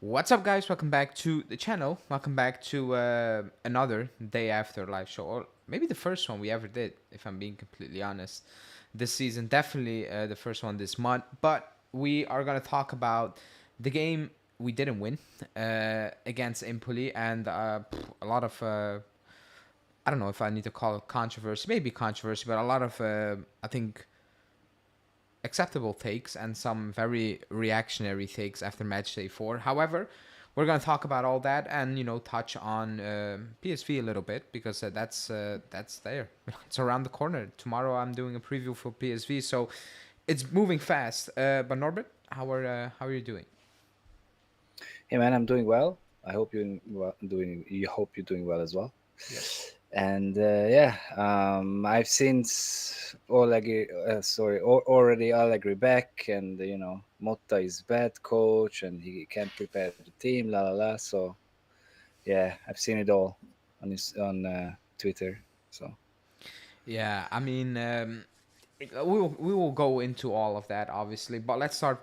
What's up, guys? Welcome back to the channel. Welcome back to another day after live show, or maybe the first one we ever did, if I'm being completely honest. This season, definitely the first one this month. But we are gonna talk about the game we didn't win against Empoli, and a lot of I don't know if I need to call it controversy, maybe controversy, but a lot of I think acceptable takes and some very reactionary takes after match day 4. However, we're going to talk about all that and touch on PSV a little bit because that's there. It's around the corner. Tomorrow I'm doing a preview for PSV, so it's moving fast. But Norbert, how are you doing? Hey man, I'm doing well. I hope you're well, doing. You hope you're doing well as well. Yes. And yeah, I've seen already Allegri back, and Motta is bad coach, and he can't prepare the team. La la la. So yeah, I've seen it all on Twitter. So Yeah, I mean, we will go into all of that obviously, but let's start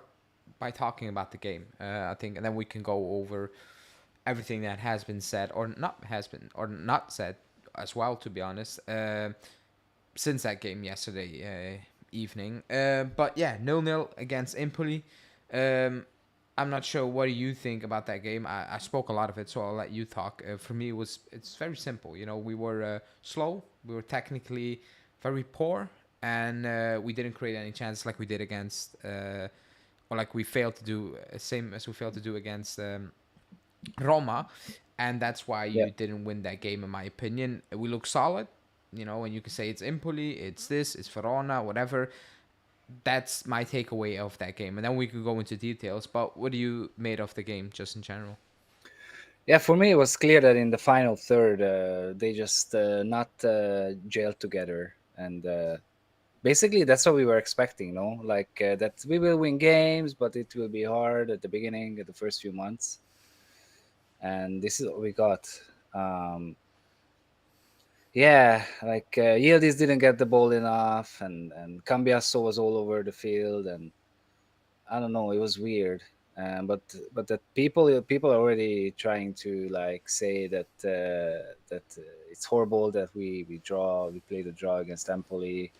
by talking about the game. I think, and then we can go over everything that has been said or not said as well. To be honest, since that game yesterday evening. But yeah, 0-0 against Empoli. Um, I'm not sure what do you think about that game. I spoke a lot of it, so I'll let you talk. For me, it's very simple. We were slow. We were technically very poor, and we didn't create any chances like we did against, or like we failed to do, same as we failed to do against Roma, and that's why yeah, you didn't win that game, in my opinion. We look solid, and you can say it's Empoli, it's Verona, whatever. That's my takeaway of that game, and then we could go into details. But what do you made of the game, just in general? yeah. For me, it was clear that in the final third, they just not gelled together, and basically that's what we were expecting, no? Like that we will win games, but it will be hard at the beginning, at the first few months, and this is what we got. um yeah, like Yildiz didn't get the ball enough, and Cambiasso was all over the field, and I don't know, it was weird. But that people are already trying to like say that it's horrible that we played a draw against Empoli.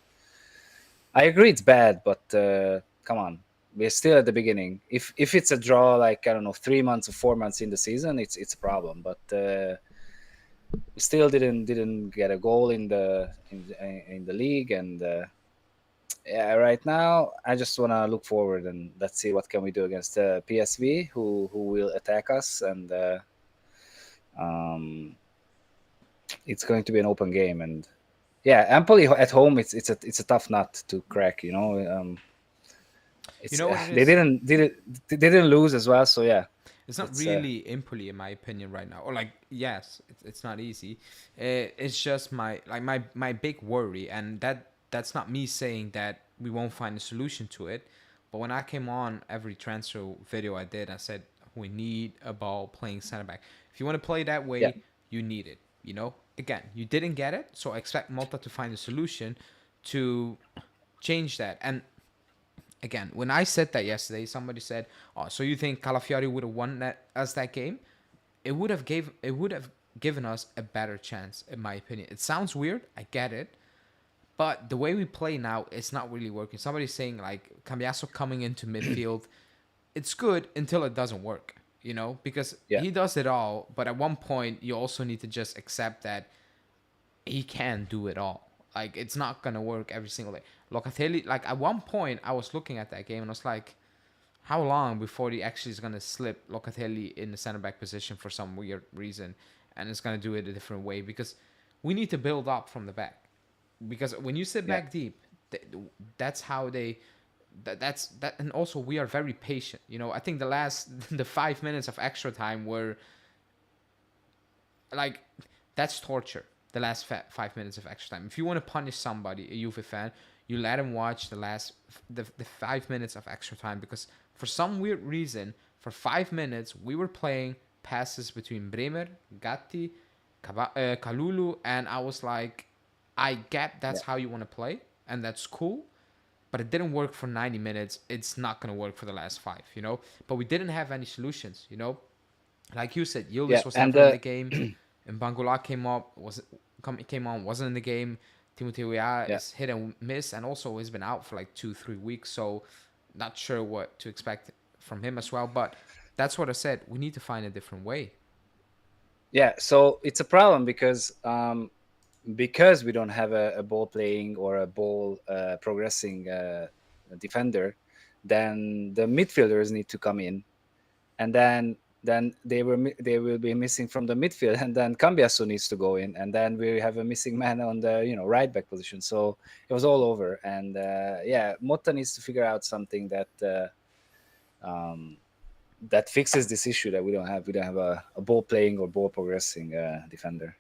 I agree it's bad, but come on, we're still at the beginning. If it's a draw, like I don't know, 3 months or 4 months in the season, it's a problem. But we still didn't get a goal in the league, and yeah, right now I just want to look forward and let's see what can we do against PSV, who will attack us, and um, it's going to be an open game. And yeah, Empoli at home, it's a tough nut to crack. You It's know what it they is? didn't lose as well, so yeah, It's not it's really Empoli, in my opinion, right now. Or like, yes, it's not easy. It's just my big worry, and that's not me saying that we won't find a solution to it. But when I came on every transfer video I did, I said we need a ball playing center back. If you want to play that yeah, way, you need it. Again, you didn't get it, so I expect Malta to find a solution to change that. And again, when I said that yesterday, somebody said, "Oh, so you think Calafiori would have won that game? It would have given us a better chance, in my opinion." It sounds weird, I get it, but the way we play now, it's not really working. Somebody's saying like Cambiaso coming into midfield, it's good until it doesn't work, because yeah, he does it all, but at one point you also need to just accept that he can do it all. Like it's not gonna work every single day. Locatelli, like at one point, I was looking at that game and I was like, how long before he actually is gonna slip Locatelli in the center back position for some weird reason, and it's gonna do it a different way because we need to build up from the back. Because when you sit yeah, back deep, that's how they. That's that, and also we are very patient. I think the 5 minutes of extra time were like that's torture. The last 5 minutes of extra time. If you want to punish somebody, a Juve fan, you let him watch the 5 minutes of extra time because for some weird reason, for 5 minutes we were playing passes between Bremer, Gatti, Kalulu, and I was like, I get yeah, that's how you want to play, and that's cool, but it didn't work for 90 minutes. It's not going to work for the last five. But we didn't have any solutions. Like you said, Yeah, Yulis was and never in the game, and Bangula came on, wasn't in the game. Timothy Weah yeah, is hit and miss, and also he's been out for like 2 3 weeks, so not sure what to expect from him as well. But that's what I said. We need to find a different way. yeah. So it's a problem because we don't have a ball playing or a ball progressing defender. Then the midfielders need to come in, and then they will be missing from the midfield, and then Cambiasso needs to go in, and then we have a missing man on the right back position. So it was all over, and yeah, Motta needs to figure out something um, that fixes this issue that we don't have a ball playing or ball progressing defender.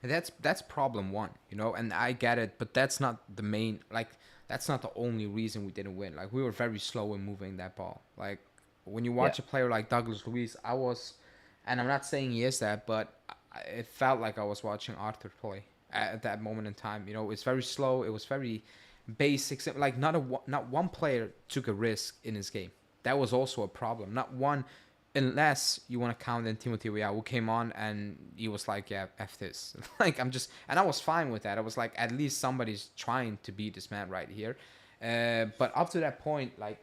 And that's problem one, and I get it, but that's not the main, like, that's not the only reason we didn't win. Like, we were very slow in moving that ball. Like, when you Yeah, watch a player like Douglas Luiz, and I'm not saying he is that, but it felt like I was watching Arthur play at that moment in time. It's very slow. It was very basic. Like, not one player took a risk in his game. That was also a problem. Not one, unless you want to count in Timothy Weah, who came on and he was like, "Yeah, f this." Like, and I was fine with that. I was like, at least somebody's trying to beat this man right here. But up to that point, like,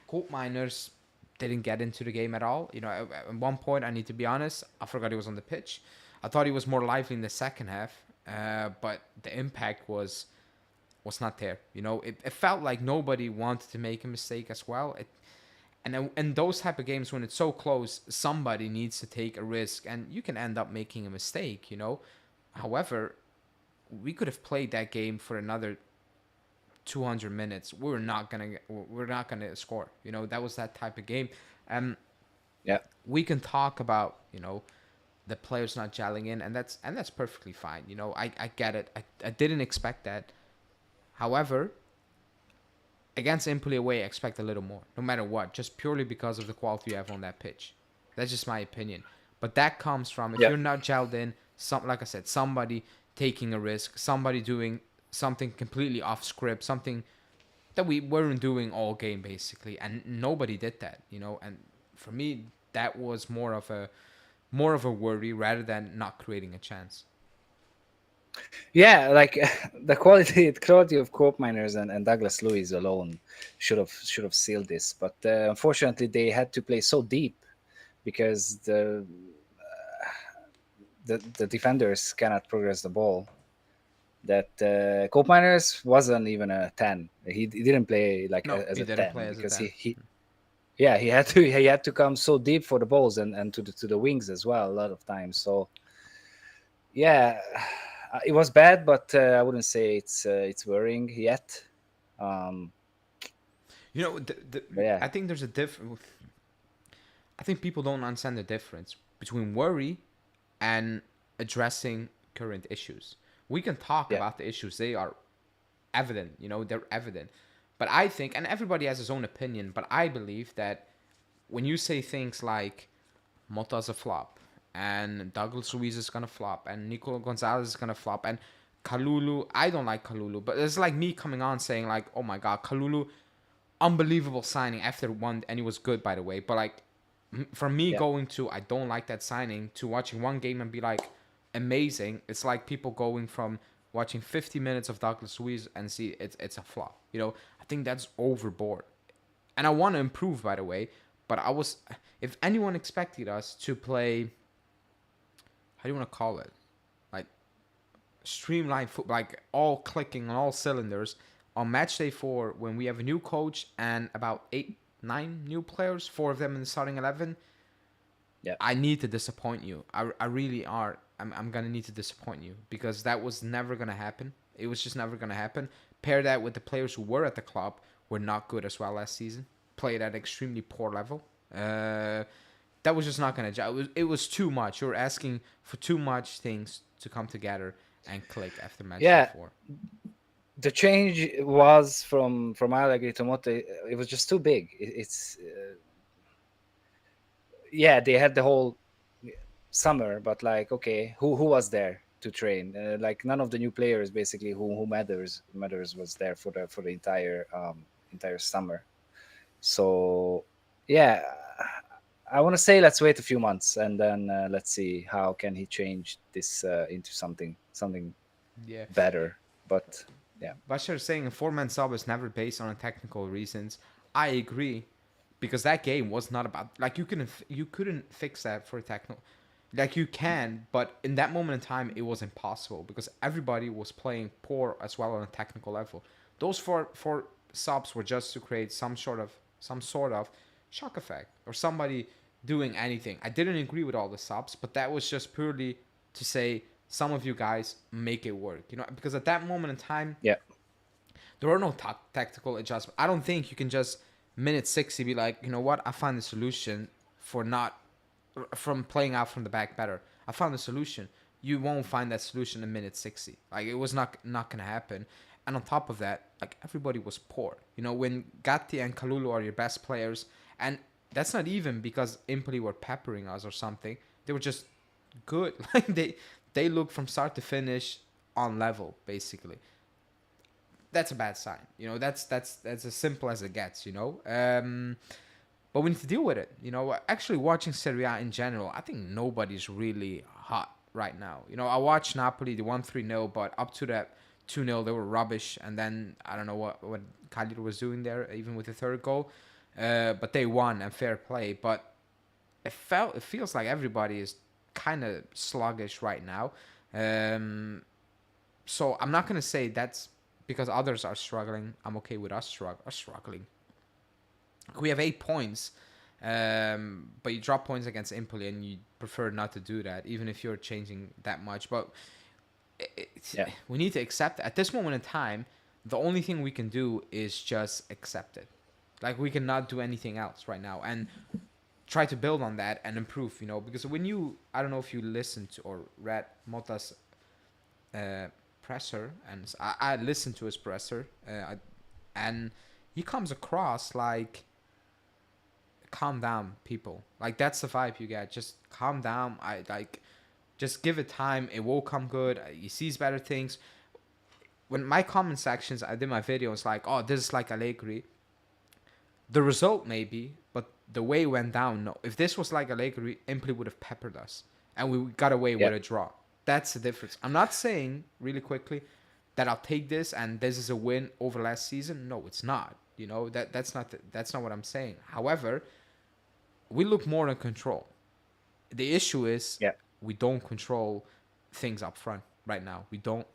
Colt Miners didn't get into the game at all. At one point, I need to be honest, I forgot he was on the pitch. I thought he was more lively in the second half, but the impact was not there. It felt like nobody wanted to make a mistake as well. And those type of games, when it's so close, somebody needs to take a risk, and you can end up making a mistake. However, we could have played that game for another 200 minutes. We're not gonna score. That was that type of game. Um, yeah, we can talk about the players not gelling in, and that's perfectly fine. I get it. I didn't expect that. However, against Empoli away, I expect a little more, no matter what, just purely because of the quality you have on that pitch. That's just my opinion. But that comes from, if yeah. you're not gelled in, like I said, somebody taking a risk, somebody doing something completely off script, something that we weren't doing all game basically, and nobody did that. And for me, that was more of a worry rather than not creating a chance. Yeah, like the quality of Cope Miners and Douglas Lewis alone should have sealed this, but unfortunately they had to play so deep because the defenders cannot progress the ball. That Cope Miners wasn't even a 10. He didn't play like No, as he a didn't 10 play as a because 10. he yeah, he had to come so deep for the balls and to the wings as well a lot of times. So yeah, it was bad, but I wouldn't say it's worrying yet. Um, but yeah, I think there's a difference. I think people don't understand the difference between worry and addressing current issues. We can talk yeah, about the issues, they are evident, they're evident. But I think, and everybody has his own opinion, but I believe that when you say things like Mota's a flop, and Douglas Luiz is gonna flop, and Nicola Gonzalez is gonna flop, and Kalulu, I don't like Kalulu, but it's like me coming on saying like, oh my god, Kalulu, unbelievable signing after one, and he was good by the way, but like, from me yeah, going to I don't like that signing to watching one game and be like amazing, it's like people going from watching 50 minutes of Douglas Luiz and see it's a flop. I think that's overboard, and I want to improve by the way, but if anyone expected us to play, how do you want to call it, like streamlined football, like all clicking on all cylinders on match day 4 when we have a new coach and about 8 9 new players, 4 of them in the starting 11, yeah, I need to disappoint you. I really are. I'm gonna need to disappoint you because that was never gonna happen. It was just never gonna happen. Pair that with the players who were at the club were not good as well last season. Played at extremely poor level. That was just not gonna. It was too much. You're asking for too much things to come together and click after match day yeah. 4. The change was from Allegri to Motta. It was just too big. It's yeah, they had the whole summer, but like, okay, who was there to train? Like none of the new players basically who matters was there for the entire summer. So yeah, I want to say let's wait a few months and then let's see how can he change this into something Yeah. better. But yeah, Bashar saying a four-man sub is never based on technical reasons. I agree, because that game was not about, like, you couldn't fix that for technical. Like, you can, but in that moment in time, it was impossible because everybody was playing poor as well on a technical level. Those four subs were just to create some sort of shock effect or somebody doing anything. I didn't agree with all the subs, but that was just purely to say some of you guys make it work. Because at that moment in time, yeah, there are no tactical adjustments. I don't think you can just minute 60 be like, you know what, I find the solution for not from playing out from the back better. I found the solution. You won't find that solution in minute 60. Like, it was not gonna happen. And on top of that, like, everybody was poor. When Gatti and Kalulu are your best players, and that's not even because Empoli were peppering us or something. They were just good. Like, they look from start to finish on level, basically. That's a bad sign. That's as simple as it gets. But we need to deal with it. Actually, watching Serie A in general, I think nobody's really hot right now. I watched Napoli, they won 3-0, but up to that 2-0, they were rubbish. And then I don't know what Cagliari was doing there, even with the third goal. But they won, and fair play. But it feels like everybody is kind of sluggish right now. So I'm not gonna say that's because others are struggling. I'm okay with us struggling. We have 8 points, but you drop points against Empoli, and you prefer not to do that, even if you're changing that much. But yeah, we need to accept it. At this moment in time, the only thing we can do is just accept it. Like, we cannot do anything else right now, and try to build on that and improve. Because I don't know if you listened to or read Motta's presser, and I listened to his presser, and he comes across like, calm down, people. Like, that's the vibe you get. Just calm down. Just give it time. It will come good. He sees better things. When my comment sections, I did my videos like, oh, this is like Allegri. The result maybe, but the way it went down, no. If this was like Allegri, Empoli would have peppered us, and we got away yeah, with a draw. That's the difference. I'm not saying, really quickly, that I'll take this and this is a win over last season. No, it's not. That's not what I'm saying. However, we look more in control. The issue is yeah. we don't control things up front right now. We don't.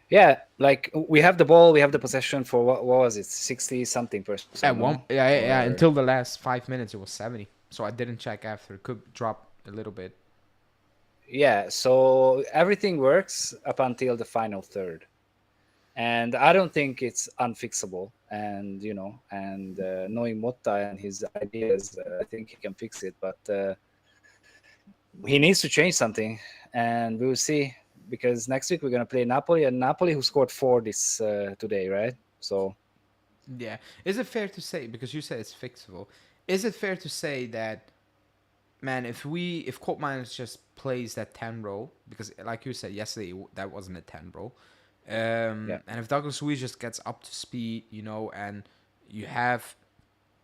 Yeah, like we have the ball, we have the possession for what was it, 60 something At percent, one, no? yeah. Or Until the last 5 minutes, it was 70. So I didn't check after. It could drop a little bit. yeah, so everything works up until the final third, and I don't think it's unfixable. And knowing Motta and his ideas, I think he can fix it. But he needs to change something, and we will see. Because next week we're gonna play Napoli, and Napoli who scored 4 this today, right? So Yeah. Is it fair to say, because you said it's fixable, is it fair to say that, man, if Colt Miners just plays that 10 role, because like you said yesterday, that wasn't a 10 role, yeah, and if Douglas Luiz just gets up to speed, and you have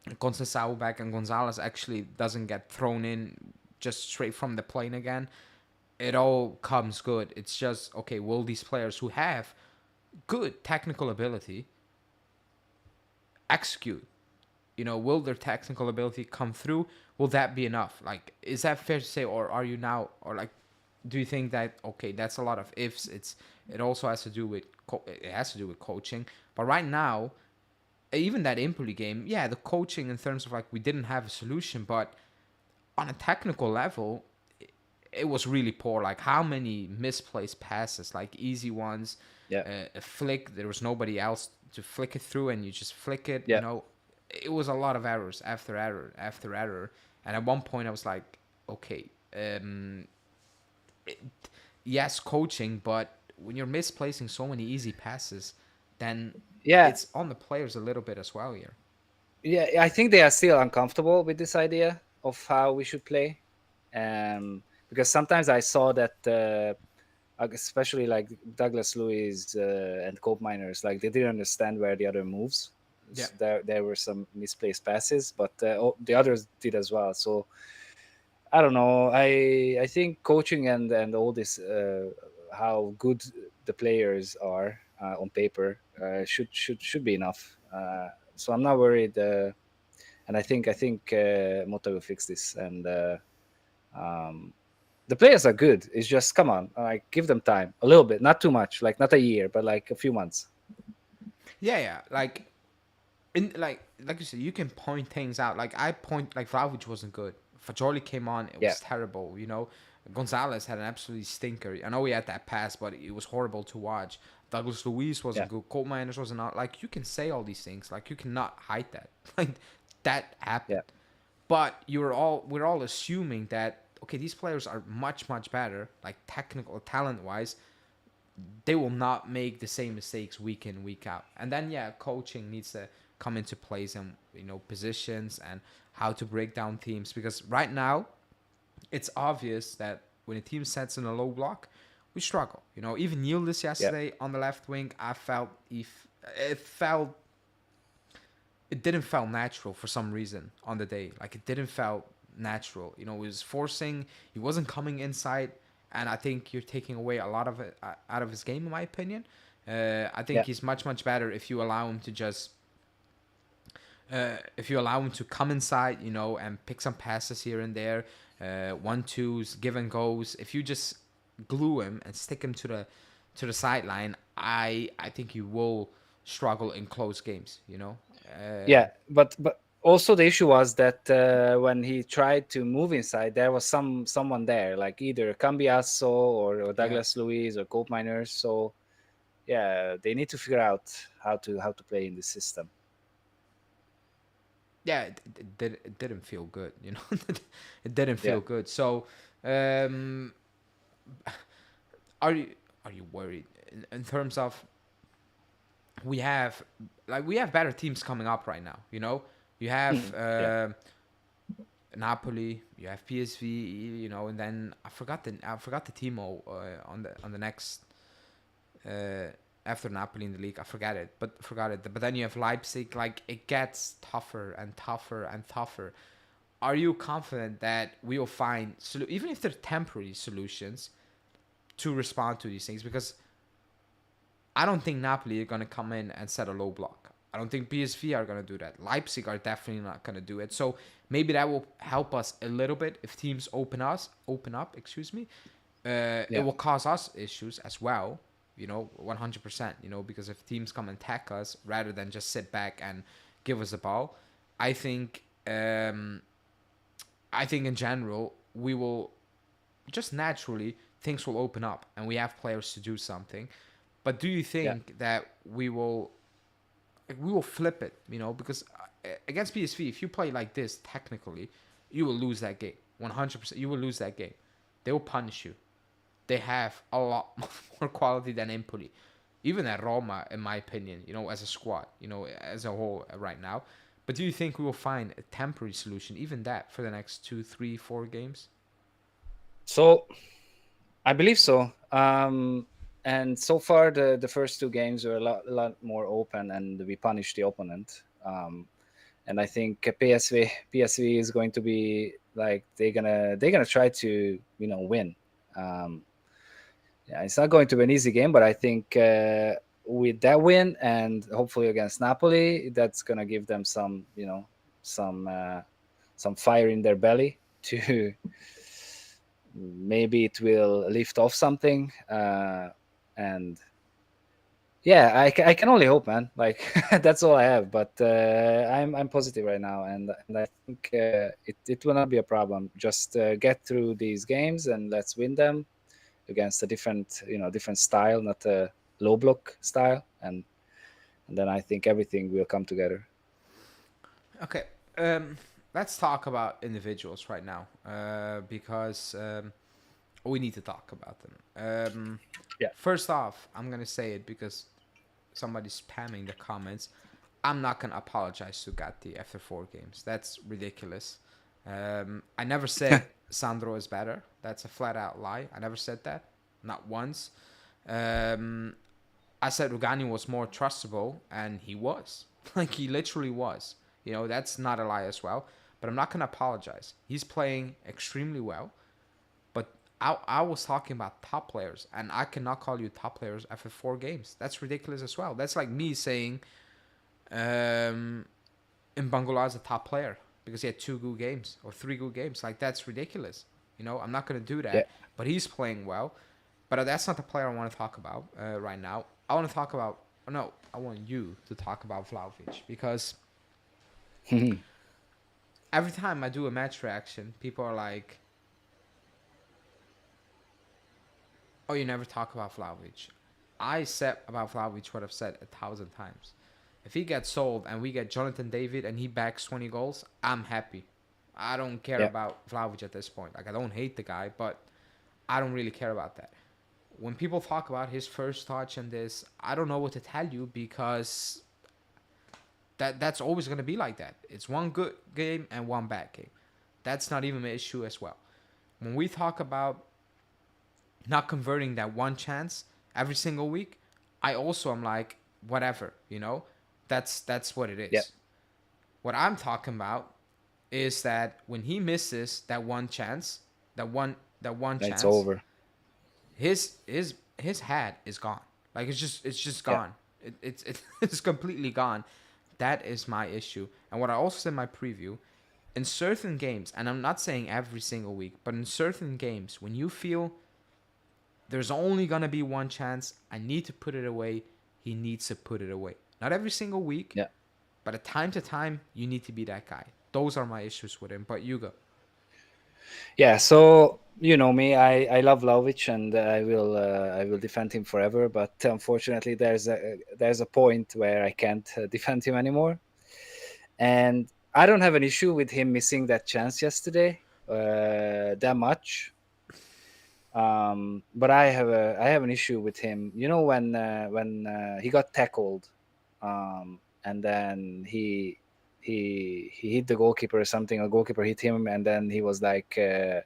Conceição back, and Gonzalez actually doesn't get thrown in just straight from the plane again, it all comes good. It's just, okay, will these players who have good technical ability execute? Will their technical ability come through? Will that be enough? Like, is that fair to say, or are you now, or like, do you think that, okay, that's a lot of ifs? It also has to do with coaching. But right now, even that Empoli game, yeah, the coaching in terms of, like, we didn't have a solution, but on a technical level, it was really poor. Like, how many misplaced passes, like easy ones, yeah, a flick. There was nobody else to flick it through, and you just flick it. yeah, It was a lot of errors after error after error. And at one point, I was like, okay, it, yes, coaching, but when you're misplacing so many easy passes, then yeah, it's on the players a little bit as well here. yeah. I think they are still uncomfortable with this idea of how we should play, because sometimes I saw that, especially like Douglas Luiz and Cope Miners, like they didn't understand where the other moves. Yeah. there were some misplaced passes, but the others did as well. So I don't know. I think coaching and all this, how good the players are on paper, should be enough. So I'm not worried, and I think Motta will fix this. And um, the players are good. It's just, come on, like, give them time a little bit, not too much, like not a year, but like a few months. Yeah, yeah. Like you said, you can point things out. Like I point like Vlahovic wasn't good. Fajoli came on, it Yeah, was terrible. Gonzalez had an absolutely stinker. I know he had that pass, but it was horrible to watch. Douglas Luiz yeah, wasn't good. Colt Miners wasn't out. Like you can say all these things. Like you cannot hide that. Like that happened. yeah, But we're all assuming that okay, these players are much much better, like technical talent wise. They will not make the same mistakes week in week out. And then yeah, coaching needs to come into place and positions and how to break down teams because right now it's obvious that when a team sets in a low block, we struggle. Even Yildiz yeah, yesterday on the left wing, I felt it felt it didn't feel natural for some reason on the day. Like it didn't feel natural. He was forcing. He wasn't coming inside, and I think you're taking away a lot of it out of his game, in my opinion. I think yeah, he's much much better if you allow him to just if you allow him to come inside, and pick some passes here and there, 1-2s, give and goes. If you just glue him and stick him to the sideline, I think you will struggle in close games. yeah. But also the issue was that when he tried to move inside, there was someone there, like either Cambiasso or Yeah. Douglas Luiz or Cope Miners. So yeah, they need to figure out how to play in this system. Yeah, it didn't feel good. It didn't Yeah. feel good. So, um, are you are you worried in terms of we have we have better teams coming up right now. You have Mhm. Yeah. Napoli, you have PSV, and then I forgot the team on the next uh, after Napoli in the league. I forgot it. But then you have Leipzig. Like it gets tougher and tougher and tougher. Are you confident that we will find even if they're temporary solutions to respond to these things? Because I don't think Napoli are gonna come in and set a low block. I don't think PSV are gonna do that. Leipzig are definitely not gonna do it. So maybe that will help us a little bit if teams open up. Excuse me. It Yeah. will cause us issues as well. 100%. Because if teams come and attack us rather than just sit back and give us the ball, I think. I think in general we will just naturally things will open up and we have players to do something. But do you Yeah. think that we will flip it? Because against PSV, if you play like this technically, you will lose that game. 100%, you will lose that game. They will punish you. They have a lot more quality than Empoli, even at Roma, in my opinion. As a squad, as a whole right now. But do you think we will find a temporary solution, even that, for the next 2, 3, 4 games? So I believe so. And so far, the first two games were a lot more open, and we punished the opponent. And I think PSV is going to be like they're gonna try to win. Um, yeah, it's not going to be an easy game, but I think with that win and hopefully against Napoli, that's gonna give them some some fire in their belly to maybe it will lift off something. And yeah, I can only hope, man. Like that's all I have. But I'm positive right now, and I think it will not be a problem. Just get through these games and let's win them against a different style, not a low block style, and then I think everything will come together. Okay, let's talk about individuals right now, because we need to talk about them. Yeah. First off, I'm gonna say it because somebody's spamming the comments. I'm not gonna apologize to Gatti after 4 games. That's ridiculous. I never said Sandro is better. That's a flat out lie. I never said that, not once. Um, I said Rugani was more trustable, and he was. Like he literally was. You know, that's not a lie as well. But I'm not gonna apologize. He's playing extremely well. But I was talking about top players, and I cannot call you top players after 4 games. That's ridiculous as well. That's like me saying Mbangula is a top player because he had 2 good games or 3 good games. Like that's ridiculous. You know, I'm not gonna do Yeah. that. But he's playing well. But that's not the player I want to talk about right now. I want to talk about. No, I want you to talk about Vlahovic because every time I do a match reaction, people are like, "Oh, you never talk about Vlahovic." I said about Vlahovic what I've said 1,000 times. If he gets sold and we get Jonathan David and he backs 20 goals, I'm happy. I don't care Yeah. about Vlahovic at this point. Like I don't hate the guy, but I don't really care about that. When people talk about his first touch and this, I don't know what to tell you because that's always gonna be like that. It's one good game and one bad game. That's not even an issue as well. When we talk about not converting that one chance every single week, I also am like, whatever, you know? That's what it Yeah. is. What I'm talking about is that when he misses that one chance, that one It's chance, over. his head is gone. Like it's just Yeah. gone. It's completely gone. That is my issue. And what I also said in my preview, in certain games, and I'm not saying every single week, but in certain games, when you feel there's only gonna be one chance, I need to put it away, he needs to put it away. Not every single week, Yeah. but at time to time, you need to be that guy. Those are my issues with him. But you go. Yeah, so you know me, I love Vlahovic, and I will defend him forever. But unfortunately, there's a point where I can't defend him anymore, and I don't have an issue with him missing that chance yesterday that much. But I have an issue with him. You know when he got tackled, and then he hit the goalkeeper or something. A goalkeeper hit him, and then he was like. Uh,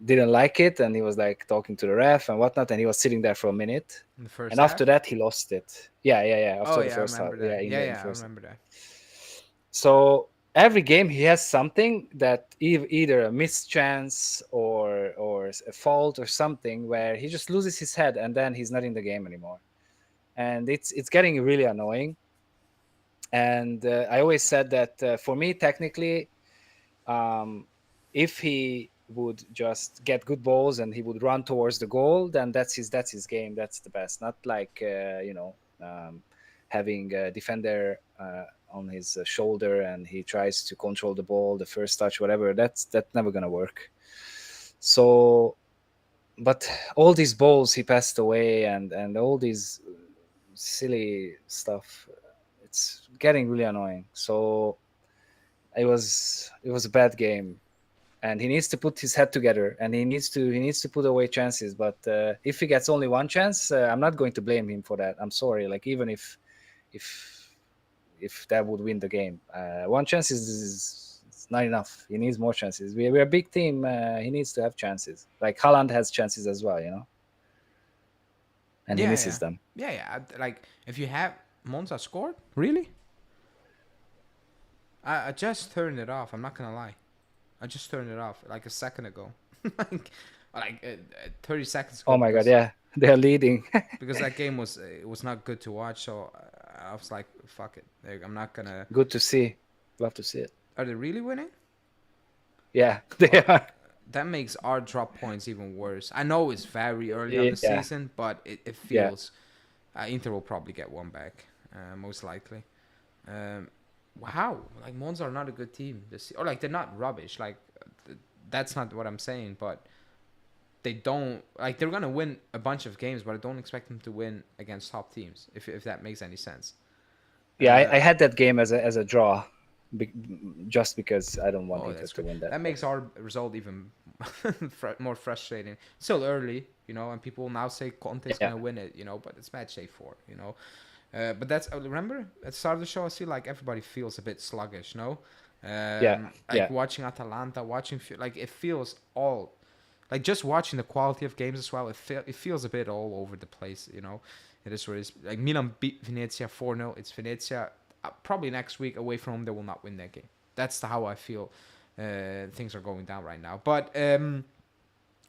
didn't like it, and he was like talking to the ref and whatnot, and he was sitting there for a minute, In the first and after half? that he lost it. Yeah, Oh, after the yeah, I first half, remember yeah, that. in Yeah, the yeah, I first. remember that. So every game he has something that either a missed chance or a fault or something where he just loses his head and then he's not in the game anymore, and it's getting really annoying. And I always said that for me, technically, um, if he would just get good balls and he would run towards the goal, then that's his game. That's the best. Not like having a defender on his shoulder and he tries to control the ball, the first touch, whatever. That's never gonna work. So, but all these balls he passed away and all these silly stuff, it's getting really annoying. So it was a bad game, and he needs to put his head together, and he needs to put away chances. But if he gets only one chance, I'm not going to blame him for that. I'm sorry. Like even if if that would win the game, one chance is not enough. He needs more chances. We're a big team. He needs to have chances. Like Haaland has chances as well, and he Yeah, misses yeah. them. Yeah, yeah. Like, if you have Monza scored? Really? I just turned it off. I'm not gonna lie. I just turned it off like a second ago. like 30 seconds ago Oh my god, because yeah, they're leading. that game was it was not good to watch. So I was like, fuck it. Like, I'm not gonna. Good to see. Love to see it. Are they really winning? Yeah, they Well, are. that makes our drop points even worse. I know it's very early on the Yeah, season, but it yeah. feels Inter will probably get one back, most likely. Um, wow, like Monza are not a good team or like they're not rubbish. Like that's not what I'm saying, but they don't like they're gonna win a bunch of games, but I don't expect them to win against top teams. If that makes any sense. Yeah, Uh, I had that game as a draw, be, just because I don't want oh, Inter that's to good. win that. That makes our result even more frustrating. Still early, and people now say Conte's Yeah, gonna win it, but it's match day 4, but that's remember at the start of the show I see like everybody feels a bit sluggish, no? yeah, Like yeah, watching Atalanta, like it feels all like just watching the quality of games as well. It feels a bit all over the place, It is what it is. Like Milan beat Venezia 4-0. It's Venezia. Probably next week away from home, they will not win that game. That's how I feel things are going down right now. But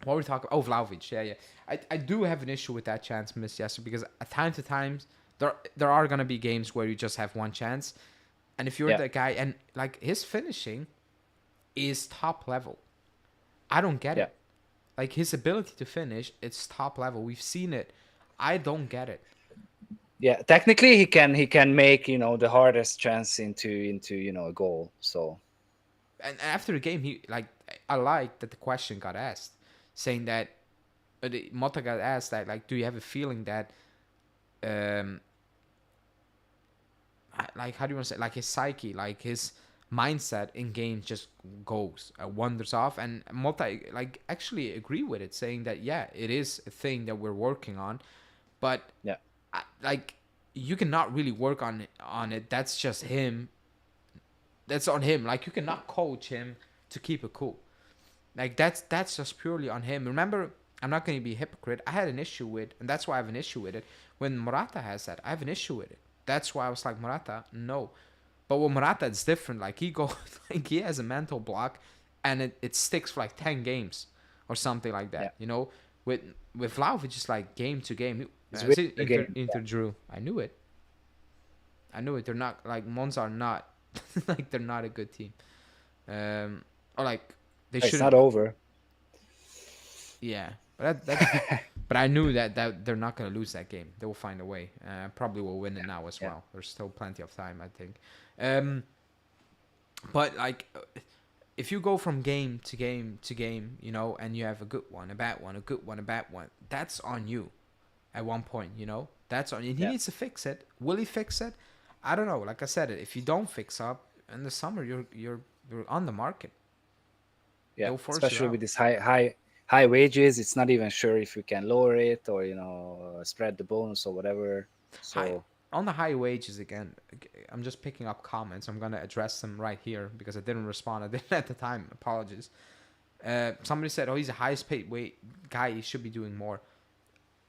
what were we talking? Oh, Vlahovic. Yeah, yeah. I do have an issue with that chance miss yesterday because at time to times there are gonna be games where you just have one chance, and if you're Yeah, that guy and like his finishing is top level, I don't get yeah, it. Like his ability to finish, it's top level. We've seen it. I don't get it. yeah. Technically, he can make the hardest chance into a goal. So And after the game, I like that the question got asked, saying that Motta got asked that like, do you have a feeling that um like how do you want to say like his psyche, like his mindset in games just goes wanders off, and Motta like actually agree with it, saying that yeah, it is a thing that we're working on, but yeah, like you cannot really work on it. That's just him. That's on him. Like you cannot coach him to keep it cool. Like that's just purely on him. Remember, I'm not going to be a hypocrite. I had an issue with, and that's why I have an issue with it. When Morata has that, I have an issue with it. That's why I was like, Morata, no. But with Morata, it's different. Like he goes, like he has a mental block, and it sticks for like 10 games or something like yeah. that. You know, with Vlahovic, it's just like game to game. It's I with see the game. Inter drew. I knew it. I knew it. They're not like Monza are not like they're not a good team. Or like they It's shouldn't. not over. Yeah, but that's. But I knew that they're not gonna lose that game. They will find a way. Probably will win it now as Yeah, well. There's still plenty of time, I think. Um, but like, if you go from game to game to game, you know, and you have a good one, a bad one, a good one, a bad one, that's on you. At one point, you know, that's on you. He yeah, needs to fix it. Will he fix it? I don't know. Like I said, if you don't fix up in the summer, you're on the market. yeah. They'll force you Especially out. with this high wages, it's not even sure if you can lower it or spread the bonus or whatever. High So on the high wages again. I'm just picking up comments. I'm gonna address them right here because I didn't respond. I didn't at the time. Apologies. Somebody said, "Oh, he's the highest paid weight guy. He should be doing more."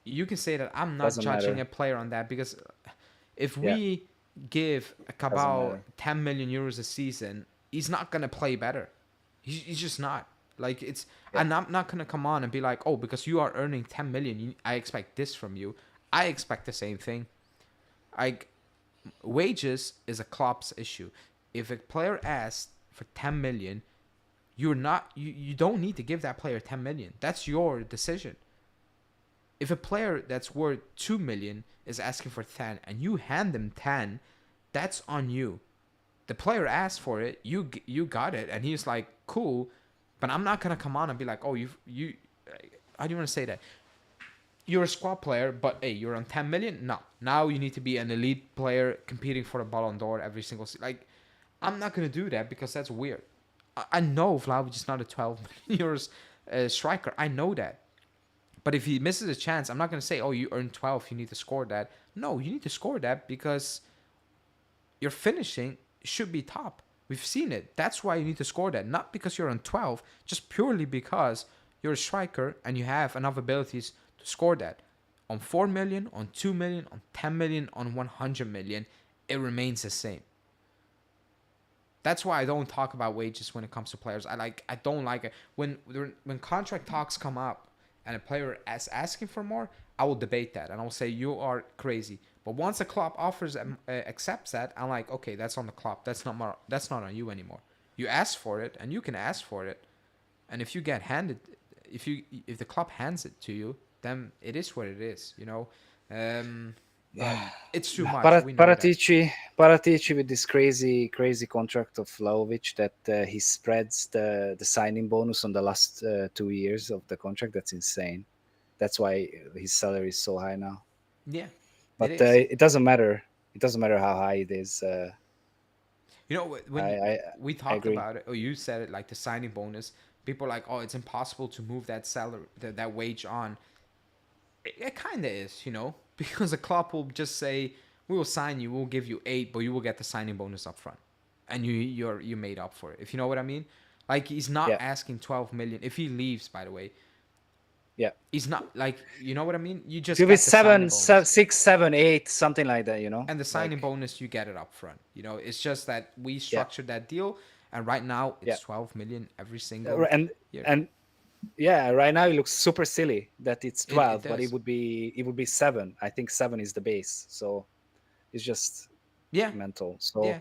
You can say that. I'm not doesn't judging matter. a player on that because if Yeah, we give a doesn't Cabal matter. 10 million euros a season, he's not gonna play better. He's just not. Like it's, Yeah, and I'm not gonna come on and be like, "Oh, because you are earning 10 million, I expect this from you." I expect the same thing. Like wages is a Klopp's issue. If a player asks for 10 million, you don't need to give that player 10 million. That's your decision. If a player that's worth 2 million is asking for 10 and you hand them 10, that's on you. The player asked for it, you got it, and he's like, "Cool." But I'm not going to come on and be like, "Oh, you how do you want to say that? You're a squad player, but hey, you're on 10 million. No, now you need to be an elite player competing for the Ballon d'Or every single like. I'm not gonna do that because that's weird. I know Vlahovic is not a 12 million euros striker. I know that. But if he misses a chance, I'm not gonna say, "Oh, you earned 12, you need to score that." No, you need to score that because your finishing should be top. We've seen it. That's why you need to score that, not because you're on 12, just purely because you're a striker and you have enough abilities to score that. On 4 million, on 2 million, on 10 million, on 100 million, it remains the same. That's why I don't talk about wages when it comes to players. I don't like it when contract talks come up and a player is asking for more. I will debate that and I will say you are crazy. But once a club offers accepts that, I'm like, okay, that's on the club. That's not on you anymore. You ask for it and you can ask for it. And if you get handed, if the club hands it to you, then it is what it is. You know, but yeah. it's too much. We know that. Paratici with this crazy contract of Vlahovic that he spreads the signing bonus on the last 2 years of the contract. That's insane. That's why his salary is so high now. Yeah, it But is. it doesn't matter. It doesn't matter how high it is. You know, I, when I we I talked agree. about it, or you said it, like the signing bonus, people are like, "Oh, it's impossible to move that salary, that wage on." It kind of is, you know, because a club will just say, "We will sign you, we'll give you 8, but you will get the signing bonus up front, and you made up for it." If you know what I mean, like he's not Yeah, asking 12 million. If he leaves, by the way, Yeah. He's not like, you know what I mean. You It just will be get the signing seven, bonus, 6, 7, 8, something like that. and the signing Like bonus you get it up front. It's just that we yeah, structured that deal, and right now yeah. it's 12 million every single And year. and yeah, right now it looks super silly that it's It 12, but it does. would be it would be 7. I think 7 is the base. So it's just Yeah, mental. yeah.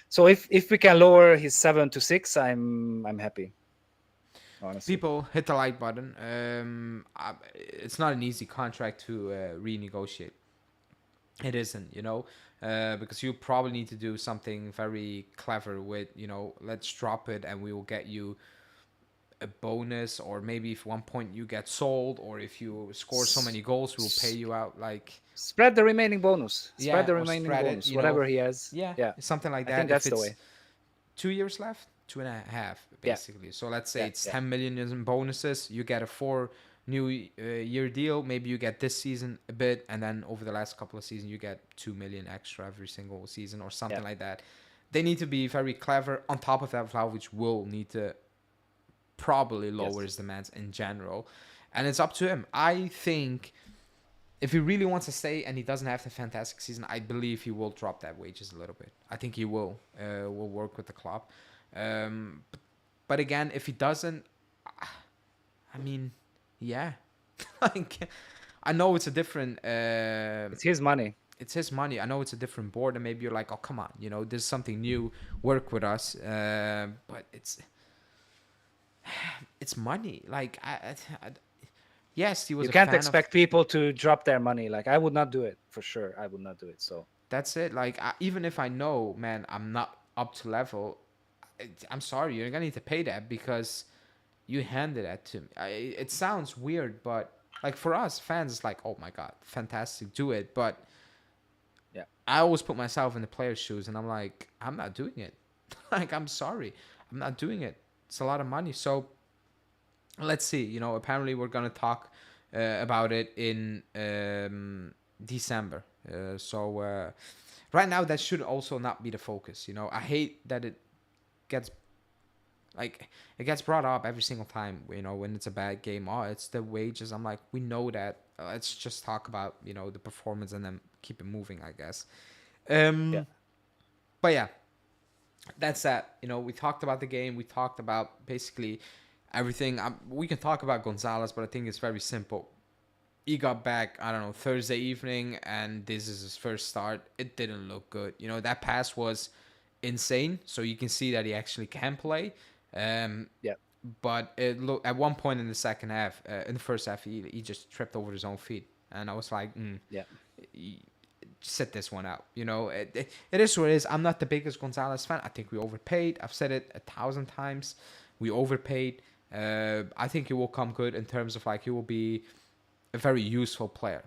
So if we can lower his 7 to 6, I'm happy, honestly. People hit the like button. It's not an easy contract to renegotiate. It isn't, because you probably need to do something very clever with, let's drop it and we will get you a bonus, or maybe if one point you get sold, or if you score so S- many goals, we'll pay s- you out like, Spread the remaining bonus. Spread yeah, the or remaining spread it, bonus, whatever he has. yeah, Yeah, something like I think that. If that's the it's way. 2 years left, two and a half, Yeah, basically. So let's say yeah, it's yeah, 10 million in bonuses. You get a new year deal. Maybe you get this season a bit, and then over the last couple of seasons, you get 2 million extra every single season, or yeah. something like that. They need to be very clever. On top of that, Vlahovic will need to probably lower Yes. his demands in general, and it's up to him. I think if he really wants to stay and he doesn't have the fantastic season, I believe he will drop that wages a little bit. I think he will work with the club. But again, if he doesn't, I mean, yeah, like I know it's a different. It's his money. It's his money. I know it's a different board, and maybe you're like, oh come on, there's something new. Work with us, but it's money. Like yes, he was You a can't fan of. expect people to drop their money. Like I would not do it for sure. I would not do it. So That's it. Like even if I know, man, I'm not up to level. I'm sorry, you're gonna need to pay that because you handed that to me. It sounds weird, but like for us fans, it's like, oh my god, fantastic, do it. But yeah, I always put myself in the player's shoes, and I'm like, I'm not doing it. Like I'm sorry, I'm not doing it. It's a lot of money. So let's see. Apparently we're gonna talk about it in December. Right now that should also not be the focus. I hate that gets it gets brought up every single time. When it's a bad game. Oh, it's the wages. I'm like, we know that. Let's just talk about the performance and then keep it moving, I guess. yeah. But yeah, that's that. We talked about the game. We talked about basically everything. We can talk about Gonzalez, but I think it's very simple. He got back, I don't know, Thursday evening, and this is his first start. It didn't look good. That pass was insane, so you can see that he actually can play. Um, Yeah. but it looked at one point in the second half, in the first half, he just tripped over his own feet, and I was like, Yeah. sit this one out. It is what it is. I'm not the biggest Gonzalez fan. I think we overpaid. I've said it 1,000 times. We overpaid. I think he will come good in terms of like he will be a very useful player.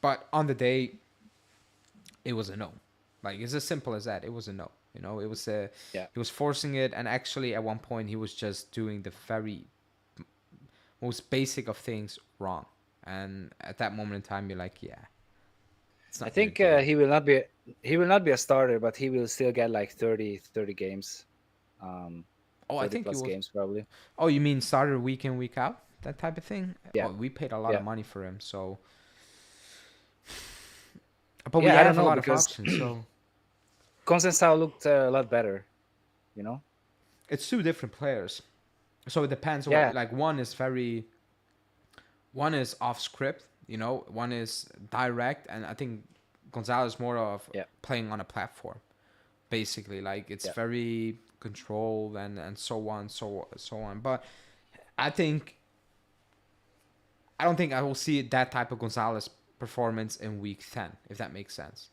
But on the day, it was a no. Like it's as simple as that. It was a no. It was Yeah. he was forcing it, and actually at one point he was just doing the very most basic of things wrong. And at that moment in time, you're like, yeah, it's I not gonna think do it. he will not be a starter, but he will still get like 30 games. Oh, I 30 think he plus will. games probably. Oh, you mean starter week in, week out? That type of thing? Yeah. Oh, we paid a lot of Yeah. money for him, so. But we Yeah, I don't have a know lot of because options, so. Consensao looked a lot better, you know? It's two different players. So it depends on Yeah. what. Like, one is off script, one is direct, and I think Gonzalez more of Yeah. playing on a platform, basically. Like, it's Yeah. very controlled and so on, so on. But I think I don't think I will see that type of Gonzalez performance in week 10, if that makes sense.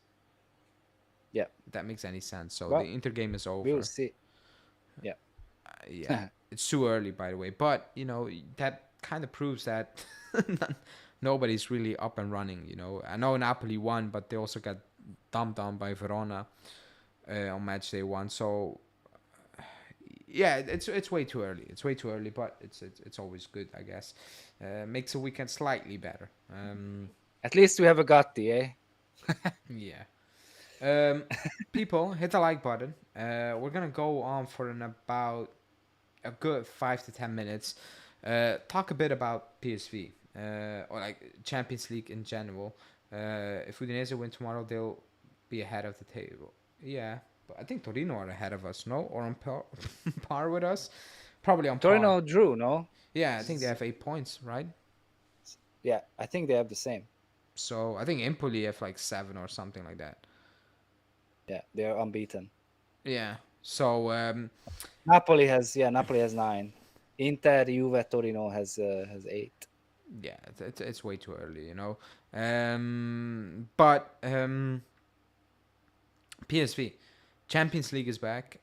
Yeah. If that makes any sense. So the Well, Inter game is we will over. see. Yeah. Yeah, it's too early, by the way. But that kind of proves that nobody's really up and running. I know Napoli won, but they also got dumped on by Verona on match day 1. So yeah, it's way too early. It's way too early, but it's always good, I guess. Makes a weekend slightly better. At least we have a Gatti, eh? Yeah. People, hit the like button. We're gonna go on for about a good 5 to 10 minutes. Talk a bit about PSV or like Champions League in general. If Udinese win tomorrow, they'll be ahead of the table. Yeah, but I think Torino are ahead of us, no? Or on par, par with us? Probably on par. Torino drew, no? Yeah, I think they have 8 points, right? Yeah, I think they have the same. So I think Empoli have like 7 or something like that. Yeah, they're unbeaten. Yeah. So Napoli has 9. Inter, Juve, Torino has 8. yeah, it's way too early, you know. But PSV Champions League is back.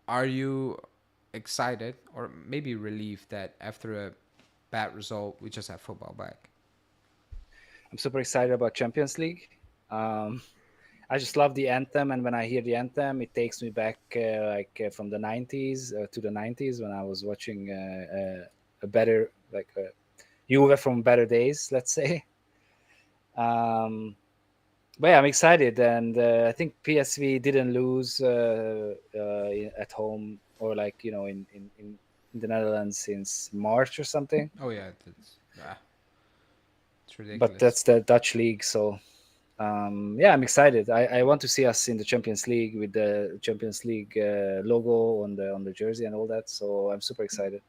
Are you excited or maybe relieved that after a bad result we just have football back? I'm super excited about Champions League. I just love the anthem, and when I hear the anthem, it takes me back from the 90s to the 90s when I was watching a better Juve from better days, let's say. But yeah, I'm excited, and I think PSV didn't lose at home or in the Netherlands since March or something. Oh yeah, it's ridiculous. But that's the Dutch league, so yeah, I'm excited. I want to see us in the Champions League with the Champions League logo on the jersey and all that. So I'm super excited.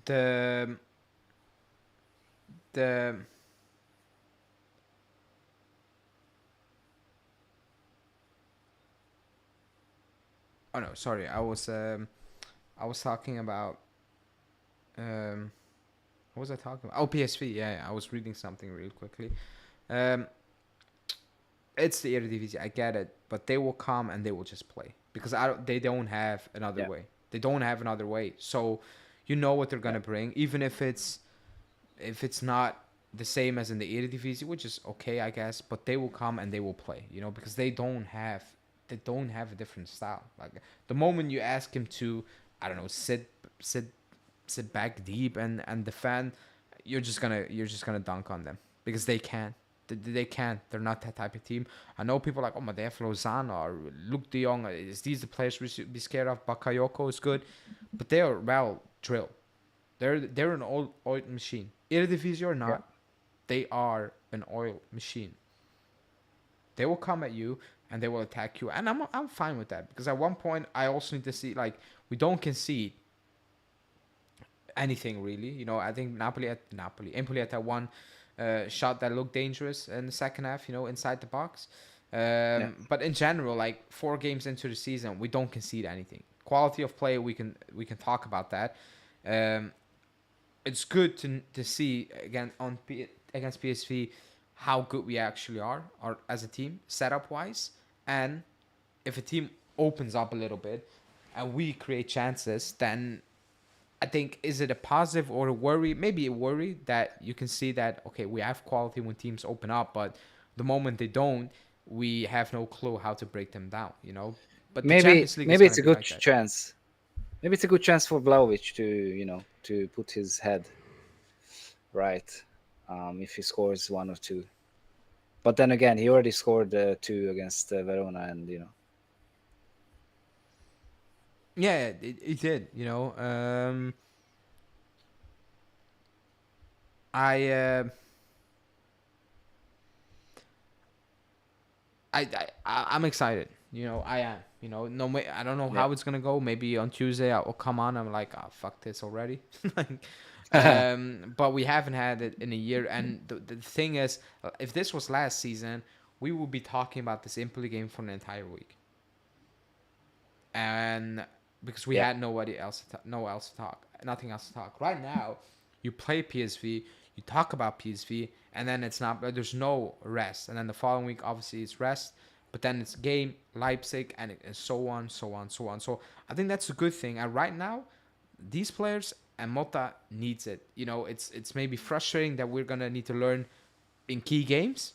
The oh no, sorry, I was talking about what was I talking about? Oh, PSV. Yeah, I was reading something real quickly. It's the Eredivisie. I get it, but they will come and they will just play because they don't have another Yeah. way. They don't have another way. So, you know what they're gonna bring, even if it's not the same as in the Eredivisie, which is okay, I guess. But they will come and they will play. You know, because they don't have a different style. Like the moment you ask him to, I don't know, sit back deep and defend, you're just gonna dunk on them because they can't. They can't. They're not that type of team. I know people are like, oh my, they have Lozano or Luke De Jong. Is these the players we should be scared of? Bakayoko is good, but they are well drilled. They're an oil machine. Eredivisie or not, they are an oil machine. They will come at you and they will attack you, and I'm fine with that because at one point I also need to see like we don't concede anything really. You know, I think Empoli had that one shot that looked dangerous in the second half. You know, inside the box. But in general, like 4 games into the season, we don't concede anything. Quality of play, we can talk about that. It's good to see again against PSV how good we actually are as a team setup wise, and if a team opens up a little bit and we create chances, then I think, is it a positive or a worry? Maybe a worry that you can see that, okay, we have quality when teams open up, but the moment they don't, we have no clue how to break them down, you know? But the Maybe Champions League is maybe going it's to a be good like that. chance. Maybe it's a good chance for Vlahovic to put his head right if he scores 1 or 2. But then again, he already scored 2 against Verona, and Yeah, it did, you know? I'm excited. You know, I am. You know, I don't know yeah. how it's gonna go. Maybe on Tuesday I will come on. I'm like, oh fuck this already. Like, but we haven't had it in a year. And the thing is, if this was last season, we would be talking about this Empoli game for an entire week. And because we had nothing else to talk. Right now, you play PSV, you talk about PSV, and then it's not. There's no rest, and then the following week, obviously, it's rest. But then it's game Leipzig, and so on, so on, so on. So I think that's a good thing. And right now, these players and Motta needs it. You know, it's maybe frustrating that we're gonna need to learn in key games,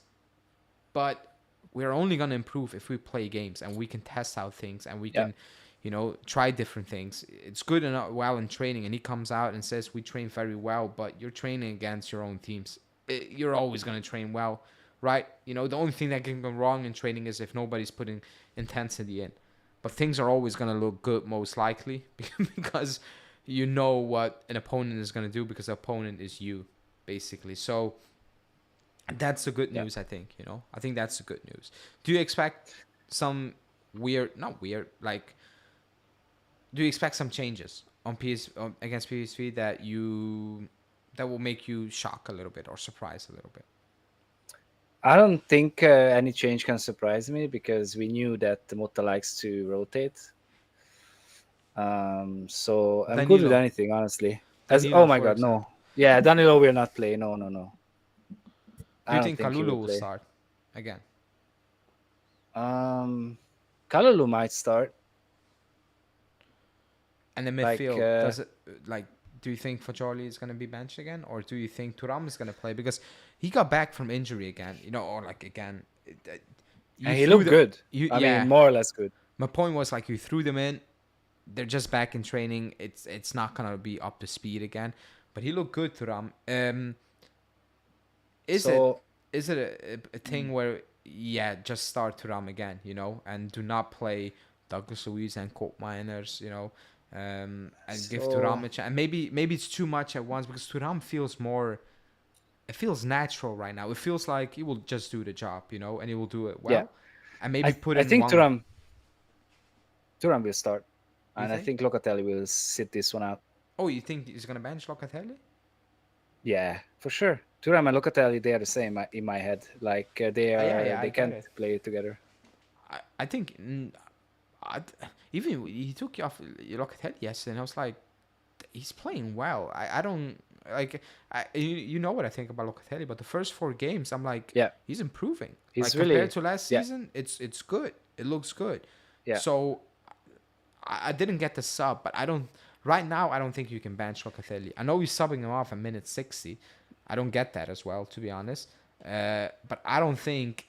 but we're only gonna improve if we play games and we can test out things and we can, you know, try different things. It's good and well in training, and he comes out and says we train very well, but you're training against your own teams. You're always gonna train well, right? You know, the only thing that can go wrong in training is if nobody's putting intensity in. But things are always gonna look good, most likely, because you know what an opponent is going to do because the opponent is you, basically. So that's the good Yeah. news, I think. I think that's the good news. Do you expect some not weird, like, do you expect some changes on against PSV that will make you shock a little bit or surprise a little bit? I don't think any change can surprise me because we knew that Motta likes to rotate. So I'm good with Danilo, anything, honestly. As Danilo, oh my for god, no, example. yeah, Danilo will not play. No, no, no. Do I you don't think think he will Kalulu will play. start again? Um, Kalulu might start. And the Like, midfield, does it like? Do you think Fajoli is going to be benched again, or do you think Turam is going to play because he got back from injury again? Or like again, you and he threw looked the good. you I mean, yeah. more or less good. My point was like you threw them in. They're just back in training. It's not gonna be up to speed again. But he looked good, Turam. Is it So is it a thing where just start Turam again, and do not play Douglas Luiz and Colt Miners, and give Turam so a chance. And maybe it's too much at once because Turam feels more. It feels natural right now. It feels like he will just do the job, and he will do it yeah, well. And maybe put I in think one. Turam will start, You and I think? think Locatelli will sit this one out. Oh, you think he's gonna bench Locatelli? Yeah, for sure. Turam and Locatelli, they are the same in my head. Like Yeah, I they get can't it. play together. I think I, even he took you off Locatelli yesterday, and I was like, he's playing well. I don't like. You know what I think about Locatelli, but the first 4 games, I'm like, Yeah, he's improving. Like he's compared really to last yeah season, it's good. It looks good. yeah. So I didn't get the sub, but I don't. Right now, I don't think you can bench Locatelli. I know he's subbing him off at minute 60. I don't get that as well, to be honest. But I don't think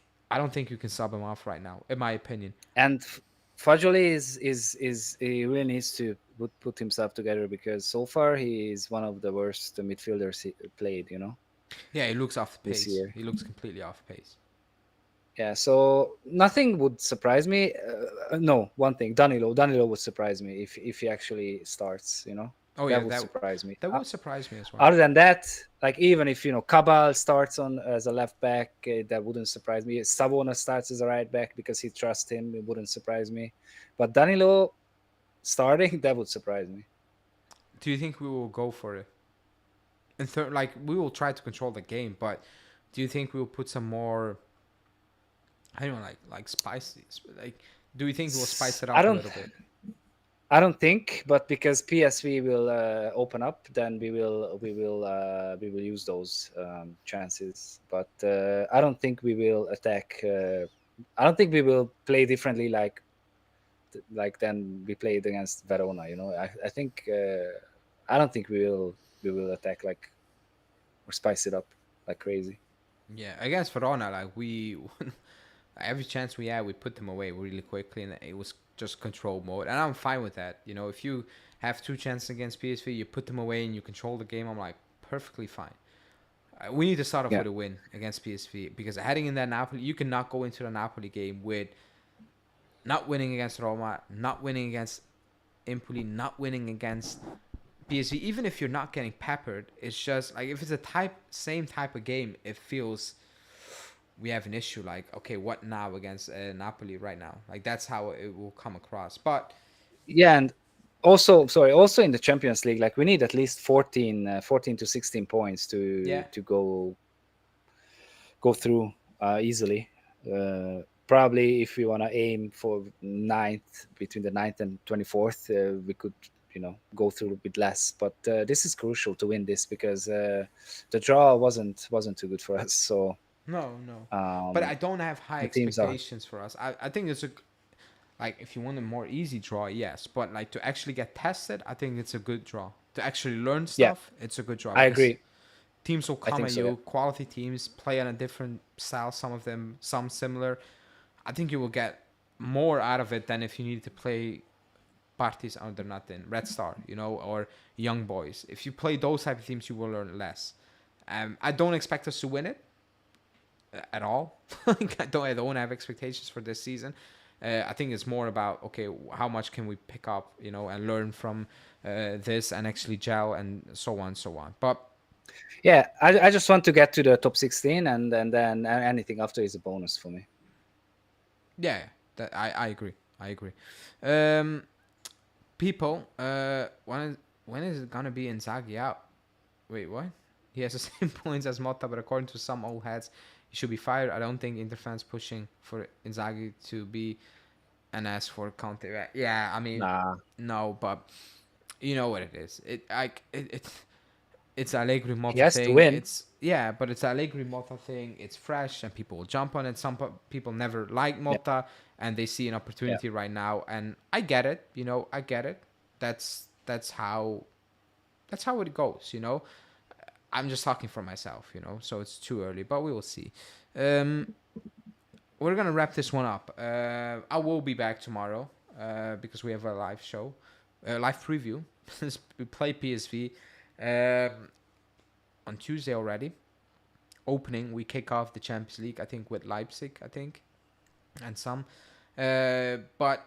you can sub him off right now, in my opinion. And Fajoli is he really needs to put himself together because so far he is one of the worst midfielders he played. Yeah, he looks off This pace. year. He looks completely off pace. Yeah, so nothing would surprise me. No, one thing, Danilo would surprise me if he actually starts. Oh That yeah, would surprise me. that would surprise me as well. Other than that, like even if Cabal starts on as a left back, that wouldn't surprise me. Savona starts as a right back because he trusts him. It wouldn't surprise me. But Danilo starting, that would surprise me. Do you think we will go for it? And third, like we will try to control the game, but do you think we will put some more? I don't know, like spices. Like, do you think we'll spice it I up a don't. little bit? I don't think, but because PSV will open up, then we will use those chances. But I don't think we will attack. I don't think we will play differently like then we played against Verona. I think I don't think we will attack like or spice it up like crazy. Yeah, against Verona, like we every chance we had, we put them away really quickly, and it was just control mode. And I'm fine with that. If you have 2 chances against PSV, you put them away and you control the game. I'm like perfectly fine. We need to start off Yeah, with a win against PSV because heading in that Napoli, you cannot go into the Napoli game with not winning against Roma, not winning against Empoli, not winning against PSV. Even if you're not getting peppered, it's just like if it's a same type of game, it feels we have an issue. Like, okay, what now against Napoli right now? Like that's how it will come across. But yeah, and also in the Champions League, like we need at least 14 to 16 points yeah, to go through easily. Probably if we want to aim for ninth, between the ninth and 24th, we could go through with less. But this is crucial to win this because the draw wasn't too good for us. So no. But I um, don't have high the teams are expectations for us. I think it's a like if you want a more easy draw, yes. But like to actually get tested, I think it's a good draw. To actually learn yeah, stuff, it's a good draw I because agree. teams will I come think at so. Yeah, you. Quality teams play on a different style. Some of them, some similar. I think you will get more out of it than if you need to play parties under nothing, Red Star, or Young Boys. If you play those type of teams, you will learn less. I don't expect us to win it at all. I don't have expectations for this season. I think it's more about, okay, how much can we pick up, and learn from this and actually gel and so on, so on. But Yeah, I just want to get to the top 16, and then anything after is a bonus for me. yeah, I agree. I agree. Um, People, when is it gonna be Inzaghi out? Wait, what? He has the same points as Motta, but according to some old heads, he should be fired. I don't think Inter fans pushing for Inzaghi to be and ask for Conte. Yeah, I mean, Nah. no, but you know what it is. It's Allegri He Motta has to thing. win. But it's Allegri Motta thing. It's fresh and people will jump on it. Some people never like Yeah. Motta and they see an Yeah. opportunity right now, and I get it. I get it. That's how it goes. I'm just talking for myself. So it's too early, but we will see. We're gonna wrap this one up. I will be back tomorrow because we have a live show, live preview. We play PSV on Tuesday already. Opening, we kick off the Champions League, I think, with Leipzig, and some. But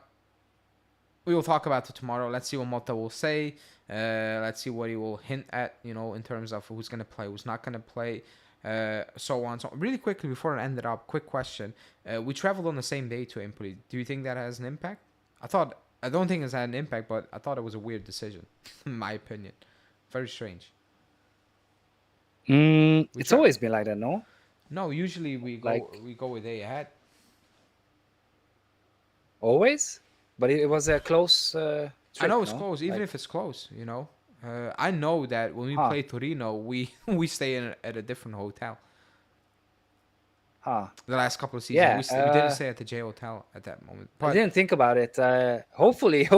we will talk about it tomorrow. Let's see what Motta will say. Let's see what he will hint at, in terms of who's going to play, who's not going to play, so on. So really quickly, before I end it up, quick question. We traveled on the same day to Empoli. Do you think that has an impact? I don't think it's had an impact, but I thought it was a weird decision, in my opinion. Very strange. It's always been like that, no? No, usually we go a day ahead. Always? But it was a close trip, I know it's no? close, even if it's close. I know that when we play Torino, we stay at a different hotel. The last couple of seasons, we didn't stay at the J Hotel at that moment. I didn't think about it. Hopefully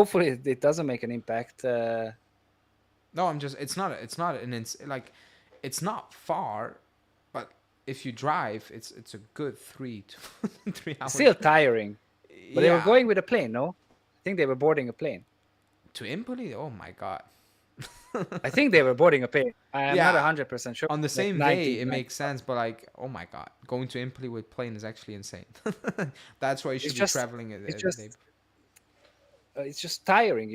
it doesn't make an impact. No, I'm just. It's not it's not far, but if you drive, it's a good 3 to 3 hours. Still tiring. But they were going with a plane, no? I think they were boarding a plane. To Empoli? Oh my god. I think they were boarding a plane. I'm not 100% sure. On the same day, it makes sense, but oh my god, going to Empoli with plane is actually insane. That's why you should be traveling a day. It's just tiring,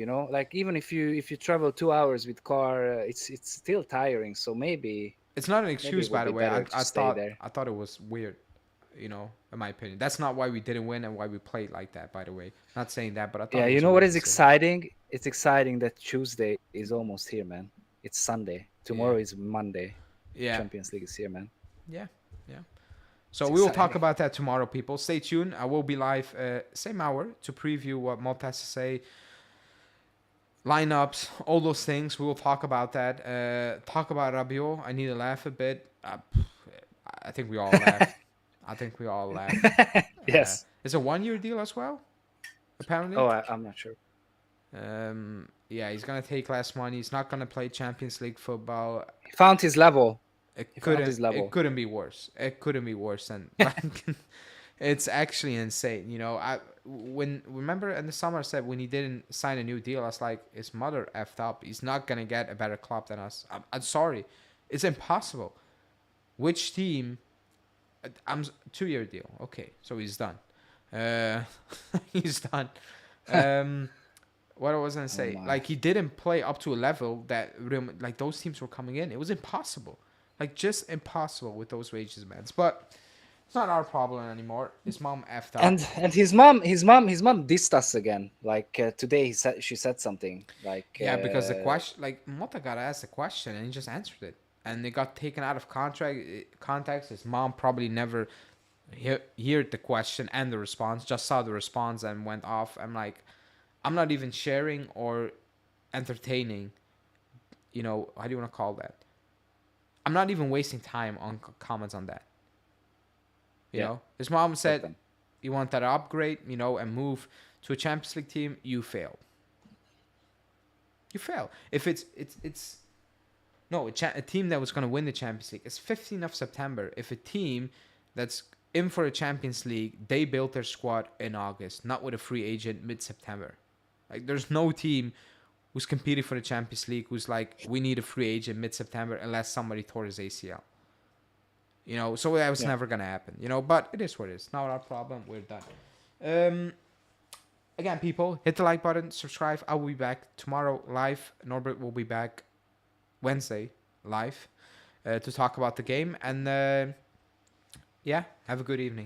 even if you travel 2 hours with car, it's still tiring. So maybe it's not an excuse, by the way. I thought it was weird, in my opinion. That's not why we didn't win and why we played like that, by the way. Not saying that, but I thought you know what is exciting? It's exciting that Tuesday is almost here, man. It's Sunday. Tomorrow is Monday. Champions League is here, man. Yeah. So we will talk about that tomorrow, people. Stay tuned. I will be live same hour to preview what Motta has to say, lineups, all those things. We will talk about that. Talk about Rabiot. I need to laugh a bit. I think we all laugh. Yes. It's a 1-year deal as well, apparently. Oh, I'm not sure. He's gonna take less money. He's not gonna play Champions League football. He found his level. It couldn't be worse. It couldn't be worse than it's actually insane. Remember in the summer I said when he didn't sign a new deal, I was like, his mother effed up. He's not gonna get a better club than us. I'm sorry, it's impossible. Which team? 2-year deal. Okay, so he's done. He's done. What I was gonna say, he didn't play up to a level that those teams were coming in. It was impossible. Just impossible with those wages, man. But it's not our problem anymore. His mom effed up. And his mom dissed us again. Today she said something because the question, Motta got asked a question and he just answered it, and it got taken out of context. His mom probably never heard the question and the response, just saw the response and went off. I'm not even sharing or entertaining. How do you want to call that? I'm not even wasting time on comments on that. You know, his mom said, "You want that upgrade, and move to a Champions League team. You fail. You fail. If it's a team that was going to win the Champions League. It's 15th of September. If a team that's in for a Champions League, they built their squad in August, not with a free agent mid-September. There's no team who's competing for the Champions League who's we need a free agent mid-September unless somebody tore his ACL. So that was never going to happen, but it is what it is. Not our problem. We're done. again, people, hit the like button, subscribe. I will be back tomorrow live. Norbert will be back Wednesday live to talk about the game. And yeah, have a good evening.